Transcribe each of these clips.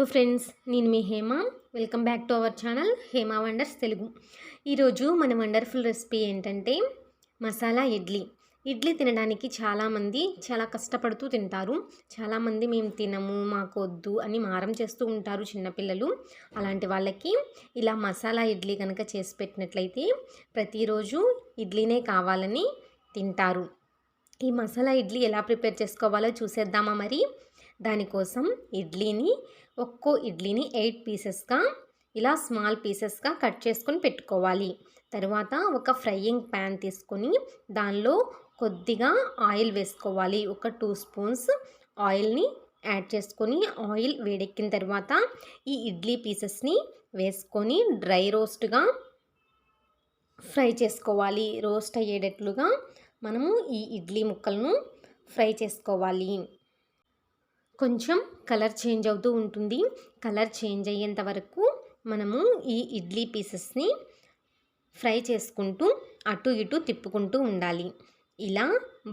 Hello friends, నేను మీ Hema. Welcome back to our channel Hema wonders Telugu. ఈరోజు మన వండర్ఫుల్ రెసిపీ ఏంటంటే మసాలా ఇడ్లీ. ఇడ్లీ తినడానికి చాలామంది చాలా కష్టపడుతూ తింటారు. చాలామంది మేము తినము, మాకు వద్దు అని మారం చేస్తూ ఉంటారు చిన్నపిల్లలు. అలాంటి వాళ్ళకి ఇలా మసాలా ఇడ్లీ కనుక చేసి పెట్టినట్లయితే ప్రతిరోజు ఇడ్లీనే కావాలని తింటారు. ఈ మసాలా ఇడ్లీ ఎలా ప్రిపేర్ చేసుకోవాలో చూసేద్దామా మరి. దానికోసం ఒక్కో ఇడ్లీని 8 పీసెస్గా ఇలా స్మాల్ పీసెస్గా కట్ చేసుకొని పెట్టుకోవాలి. తర్వాత ఒక ఫ్రైయింగ్ ప్యాన్ తీసుకొని దానిలో కొద్దిగా ఆయిల్ వేసుకోవాలి. ఒక 2 స్పూన్స్ ఆయిల్ని యాడ్ చేసుకొని ఆయిల్ వేడెక్కిన తర్వాత ఈ ఇడ్లీ పీసెస్ని వేసుకొని డ్రై రోస్ట్గా ఫ్రై చేసుకోవాలి. రోస్ట్ అయ్యేటట్లుగా మనము ఈ ఇడ్లీ ముక్కలను ఫ్రై చేసుకోవాలి. కొంచెం కలర్ చేంజ్ అవుతూ ఉంటుంది. కలర్ చేంజ్ అయ్యేంత వరకు మనము ఈ ఇడ్లీ పీసెస్ని ఫ్రై చేసుకుంటూ అటు ఇటు తిప్పుకుంటూ ఉండాలి. ఇలా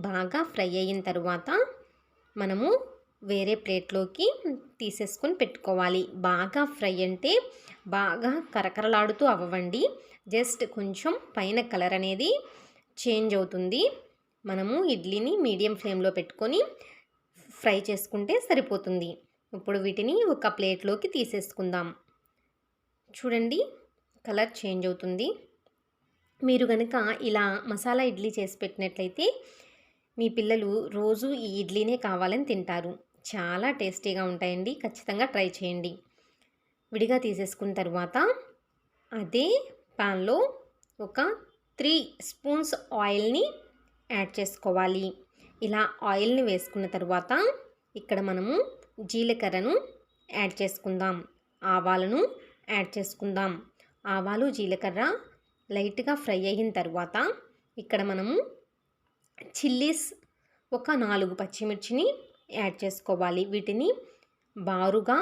బాగా ఫ్రై అయిన తర్వాత మనము వేరే ప్లేట్లోకి తీసేసుకొని పెట్టుకోవాలి. బాగా ఫ్రై అంటే బాగా కరకరలాడుతూ అవ్వండి. జస్ట్ కొంచెం పైన కలర్ అనేది చేంజ్ అవుతుంది. మనము ఇడ్లీని మీడియం ఫ్లేమ్లో పెట్టుకొని ఫ్రై చేసుకుంటే సరిపోతుంది. ఇప్పుడు వీటిని ఒక ప్లేట్లోకి తీసేసుకుందాం. చూడండి, కలర్ చేంజ్ అవుతుంది. మీరు కనుక ఇలా మసాలా ఇడ్లీ చేసి పెట్టినట్లయితే మీ పిల్లలు రోజు ఈ ఇడ్లీనే కావాలని తింటారు. చాలా టేస్టీగా ఉంటాయండి. ఖచ్చితంగా ట్రై చేయండి. విడిగా తీసేసుకున్న తర్వాత అదే ప్యాన్లో ఒక 3 స్పూన్స్ ఆయిల్ని యాడ్ చేసుకోవాలి. ఇలా ఆయిల్ని వేసుకున్న తర్వాత ఇక్కడ మనము జీలకర్రను యాడ్ చేసుకుందాం, ఆవాలను యాడ్ చేసుకుందాం. ఆవాలు జీలకర్ర లైట్గా ఫ్రై అయిన తర్వాత ఇక్కడ మనము చిల్లీస్ ఒక 4 పచ్చిమిర్చిని యాడ్ చేసుకోవాలి. వీటిని బారుగా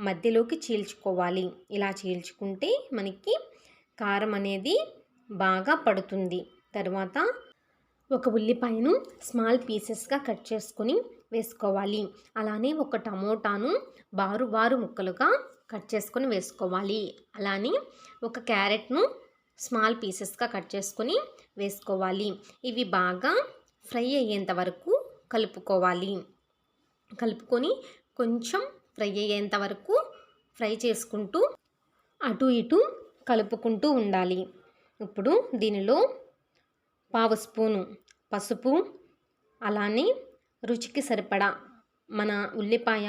మధ్యలోకి చీల్చుకోవాలి. ఇలా చీల్చుకుంటే మనకి కారం అనేది బాగా పడుతుంది. తర్వాత ఒక ఉల్లిపాయను స్మాల్ పీసెస్గా కట్ చేసుకొని వేసుకోవాలి. అలానే ఒక టమోటాను బారు ముక్కలుగా కట్ చేసుకొని వేసుకోవాలి. అలానే ఒక క్యారెట్ను స్మాల్ పీసెస్గా కట్ చేసుకొని వేసుకోవాలి. ఇవి బాగా ఫ్రై అయ్యేంత వరకు కలుపుకోవాలి. కలుపుకొని కొంచెం ఫ్రై అయ్యేంత వరకు ఫ్రై చేసుకుంటూ అటు ఇటు కలుపుకుంటూ ఉండాలి. ఇప్పుడు దీనిలో 1/2 స్పూను పసుపు, అలానే రుచికి సరిపడా మన ఉల్లిపాయ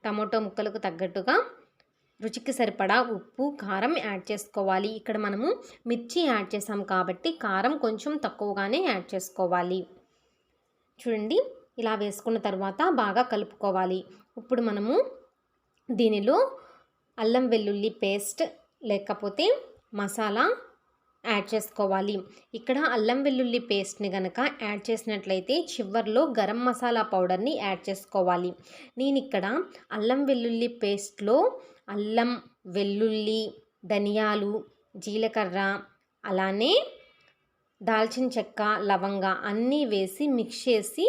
టమోటో ముక్కలకు తగ్గట్టుగా రుచికి సరిపడా ఉప్పు, కారం యాడ్ చేసుకోవాలి. ఇక్కడ మనము మిర్చి యాడ్ చేసాం కాబట్టి కారం కొంచెం తక్కువగానే యాడ్ చేసుకోవాలి. చూడండి, ఇలా వేసుకున్న తర్వాత బాగా కలుపుకోవాలి. ఇప్పుడు మనము దీనిలో అల్లం వెల్లుల్లి పేస్ట్ లేకపోతే మసాలా యాడ్ చేసుకోవాలి. ఇక్కడ అల్లం వెల్లుల్లి పేస్ట్ని కనుక యాడ్ చేసినట్లయితే చివర్లో గరం మసాలా పౌడర్ని యాడ్ చేసుకోవాలి. నేను ఇక్కడ అల్లం వెల్లుల్లి పేస్ట్లో అల్లం, వెల్లుల్లి, ధనియాలు, జీలకర్ర, అలానే దాల్చిన చెక్క, లవంగ అన్నీ వేసి మిక్స్ చేసి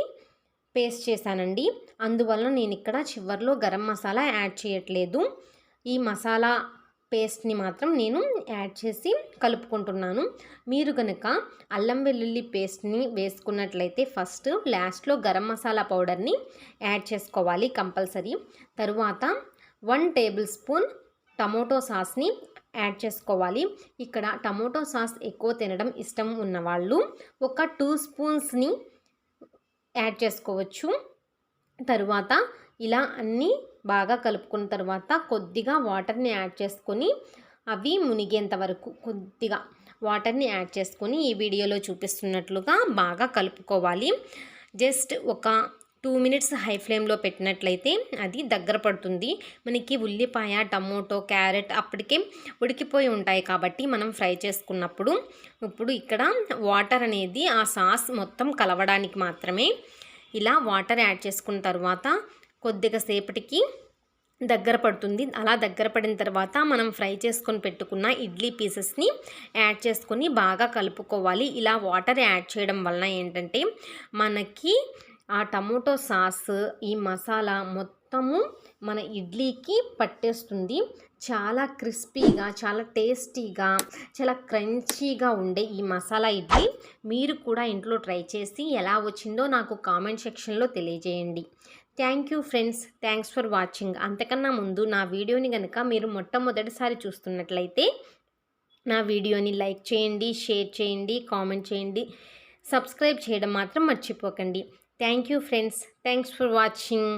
పేస్ట్ చేశానండి. అందువల్ల నేను ఇక్కడ చివర్లో గరం మసాలా యాడ్ చేయట్లేదు. ఈ మసాలా పేస్ట్ని మాత్రం నేను యాడ్ చేసి కలుపుకుంటున్నాను. మీరు కనుక అల్లం వెల్లుల్లి పేస్ట్ని వేసుకున్నట్లయితే ఫస్ట్ లాస్ట్లో గరం మసాలా పౌడర్ని యాడ్ చేసుకోవాలి కంపల్సరీ. తరువాత 1 టేబుల్ స్పూన్ టమోటో సాస్ని యాడ్ చేసుకోవాలి. ఇక్కడ టమోటో సాస్ ఎక్కువ తినడం ఇష్టం ఉన్నవాళ్ళు ఒక 2 స్పూన్స్ని యాడ్ చేసుకోవచ్చు. తరువాత ఇలా అన్నీ బాగా కలుపుకున్న తర్వాత కొద్దిగా వాటర్ని యాడ్ చేసుకొని అవి మునిగేంత వరకు కొద్దిగా వాటర్ని యాడ్ చేసుకొని ఈ వీడియోలో చూపిస్తున్నట్లుగా బాగా కలుపుకోవాలి. జస్ట్ ఒక 2 మినిట్స్ హై ఫ్లేమ్లో పెట్టినట్లయితే అది దగ్గర పడుతుంది. మనకి ఉల్లిపాయ, టమోటో, క్యారెట్ అప్పటికే ఉడికిపోయి ఉంటాయి కాబట్టి మనం ఫ్రై చేసుకున్నప్పుడు ఇప్పుడు ఇక్కడ వాటర్ అనేది ఆ సాస్ మొత్తం కలవడానికి మాత్రమే. ఇలా వాటర్ యాడ్ చేసుకున్న తర్వాత కొద్దిగా సేపటికి దగ్గర పడుతుంది. అలా దగ్గర పడిన తర్వాత మనం ఫ్రై చేసుకొని పెట్టుకున్న ఇడ్లీ పీసెస్ని యాడ్ చేసుకొని బాగా కలుపుకోవాలి. ఇలా వాటర్ యాడ్ చేయడం వలన ఏంటంటే మనకి ఆ టమోటో సాస్, ఈ మసాలా మొత్తం మొత్తము మన ఇడ్లీకి పట్టేస్తుంది. చాలా క్రిస్పీగా, చాలా టేస్టీగా, చాలా క్రంచీగా ఉండే ఈ మసాలా ఇడ్లీ మీరు కూడా ఇంట్లో ట్రై చేసి ఎలా వచ్చిందో నాకు కామెంట్ సెక్షన్లో తెలియజేయండి. Thank you friends, thanks for watching. అంతకన్నా ముందు నా వీడియోని కనుక మీరు మొట్టమొదటిసారి చూస్తున్నట్లయితే నా వీడియోని లైక్ చేయండి, షేర్ చేయండి, కామెంట్ చేయండి, సబ్స్క్రైబ్ చేయడం మాత్రం మర్చిపోకండి. Thank you friends, thanks for watching.